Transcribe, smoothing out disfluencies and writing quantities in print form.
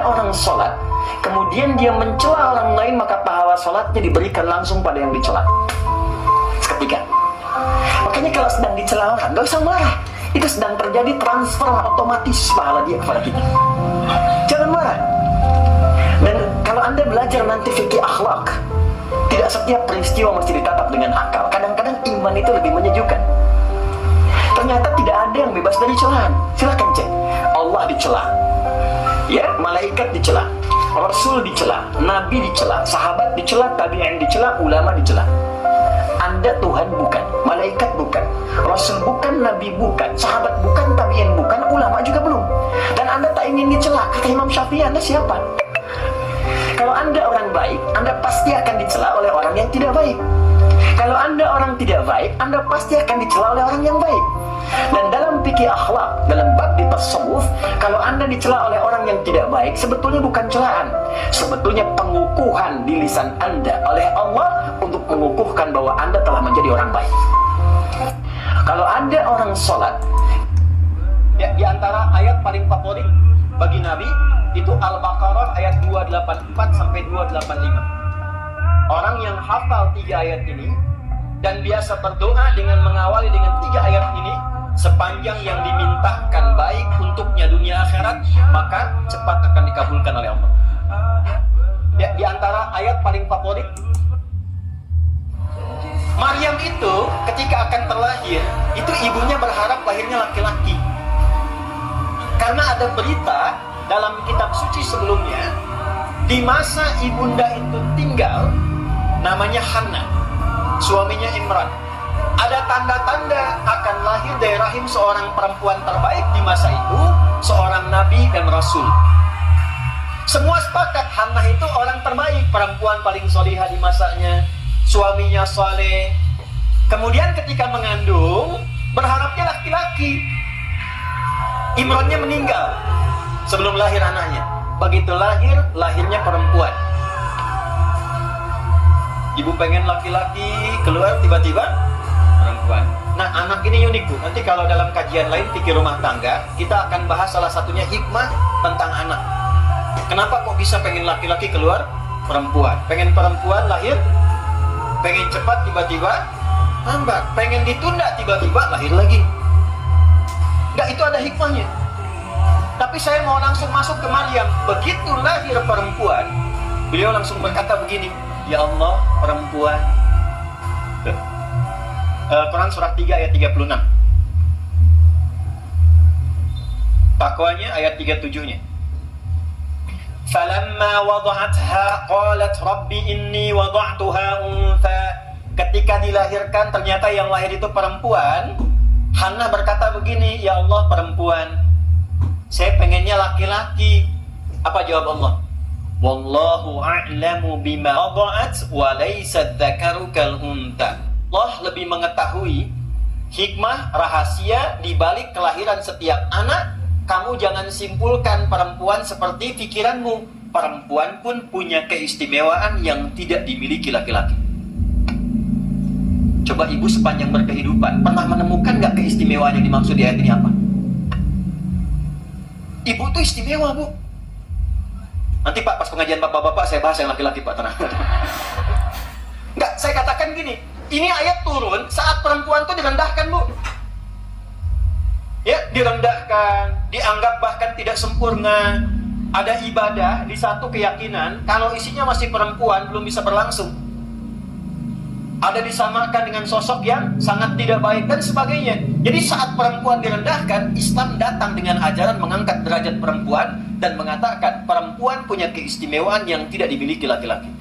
orang sholat, kemudian dia mencela orang lain, maka pahala sholatnya diberikan langsung pada yang dicela seketika. Makanya kalau sedang dicela orang, gak usah marah. Itu sedang terjadi transfer otomatis pahala dia kepada kita. Jangan marah. Dan kalau Anda belajar nanti fikih akhlak, tidak setiap peristiwa mesti ditatap dengan akal. Kadang-kadang iman itu lebih menyejukkan. Ternyata tidak ada yang bebas dari celaan. Silakan cek. Allah dicela, ya, malaikat dicela, Rasul dicela, Nabi dicela, sahabat dicela, tabi'in dicela, ulama dicela. Anda Tuhan bukan, malaikat bukan, Rasul bukan, Nabi bukan, sahabat bukan, tabi'in bukan, ulama juga belum. Dan Anda tak ingin dicela. Kata Imam Syafi'i, Anda siapa? Kalau Anda orang baik, Anda pasti akan dicela oleh orang yang tidak baik. Kalau Anda orang tidak baik, Anda pasti akan dicela oleh orang yang baik. Dan dalam fikih akhlak, dalam bab di tasawuf, kalau Anda dicela oleh orang yang tidak baik, sebetulnya bukan celaan. Sebetulnya pengukuhan di lisan Anda oleh Allah untuk mengukuhkan bahwa Anda telah menjadi orang baik. Kalau ada orang sholat, ya, di antara ayat paling favorit bagi Nabi itu Al-Baqarah ayat 284 sampai 285. Orang yang hafal 3 ayat ini dan biasa berdoa dengan mengawali dengan 3 ayat ini, sepanjang yang dimintakan baik untuknya dunia akhirat, maka cepat akan dikabulkan oleh Allah. Ya, di antara ayat paling favorit, Maryam itu ketika akan terlahir, itu ibunya berharap lahirnya laki-laki. Karena ada berita dalam kitab suci sebelumnya, di masa ibunda itu tinggal, namanya Hannah, suaminya Imran, ada tanda-tanda akan lahir dari rahim seorang perempuan terbaik di masa itu, seorang nabi dan rasul. Semua sepakat Hannah itu orang terbaik, perempuan paling solihah di masanya, suaminya saleh. Kemudian ketika mengandung, berharapnya laki-laki. Imrannya meninggal sebelum lahir anaknya. Begitu lahir, lahirnya perempuan. Ibu pengen laki-laki, keluar tiba-tiba perempuan. Nah, anak ini unik Bu. Nanti kalau dalam kajian lain fikih rumah tangga, kita akan bahas salah satunya hikmah tentang anak. Kenapa kok bisa pengen laki-laki keluar perempuan? Pengen perempuan lahir, pengen cepat tiba-tiba lambat, pengen ditunda tiba-tiba lahir lagi. Enggak, itu ada hikmahnya. Tapi saya mau langsung masuk ke Maryam. Begitu lahir perempuan, beliau langsung berkata begini, ya Allah, perempuan. Quran surah 3 ayat 36. Takwanya ayat 37-nya. Falamma wada'atha qalat rabbi inni wada'tuha untha. Ketika dilahirkan ternyata yang lahir itu perempuan, Hannah berkata begini, ya Allah, perempuan. Saya pengennya laki-laki. Apa jawab Allah? Wallahu a'lamu bima wada'at wa laysa dzakaru kal untha. Allah lebih mengetahui hikmah rahasia di balik kelahiran setiap anak. Kamu jangan simpulkan perempuan seperti pikiranmu. Perempuan pun punya keistimewaan yang tidak dimiliki laki-laki. Coba ibu sepanjang berkehidupan pernah menemukan nggak keistimewaan yang dimaksud di ayat ini apa? Ibu tuh istimewa Bu. Nanti Pak pas pengajian bapak-bapak saya bahas yang laki-laki Pak, tenang. Nggak, saya katakan gini, ini ayat turun saat perempuan tuh direndahkan Bu. Ya, direndahkan, dianggap bahkan tidak sempurna. Ada ibadah di satu keyakinan, kalau isinya masih perempuan belum bisa berlangsung. Ada disamakan dengan sosok yang sangat tidak baik dan sebagainya. Jadi saat perempuan direndahkan, Islam datang dengan ajaran mengangkat derajat perempuan dan mengatakan perempuan punya keistimewaan yang tidak dimiliki laki-laki.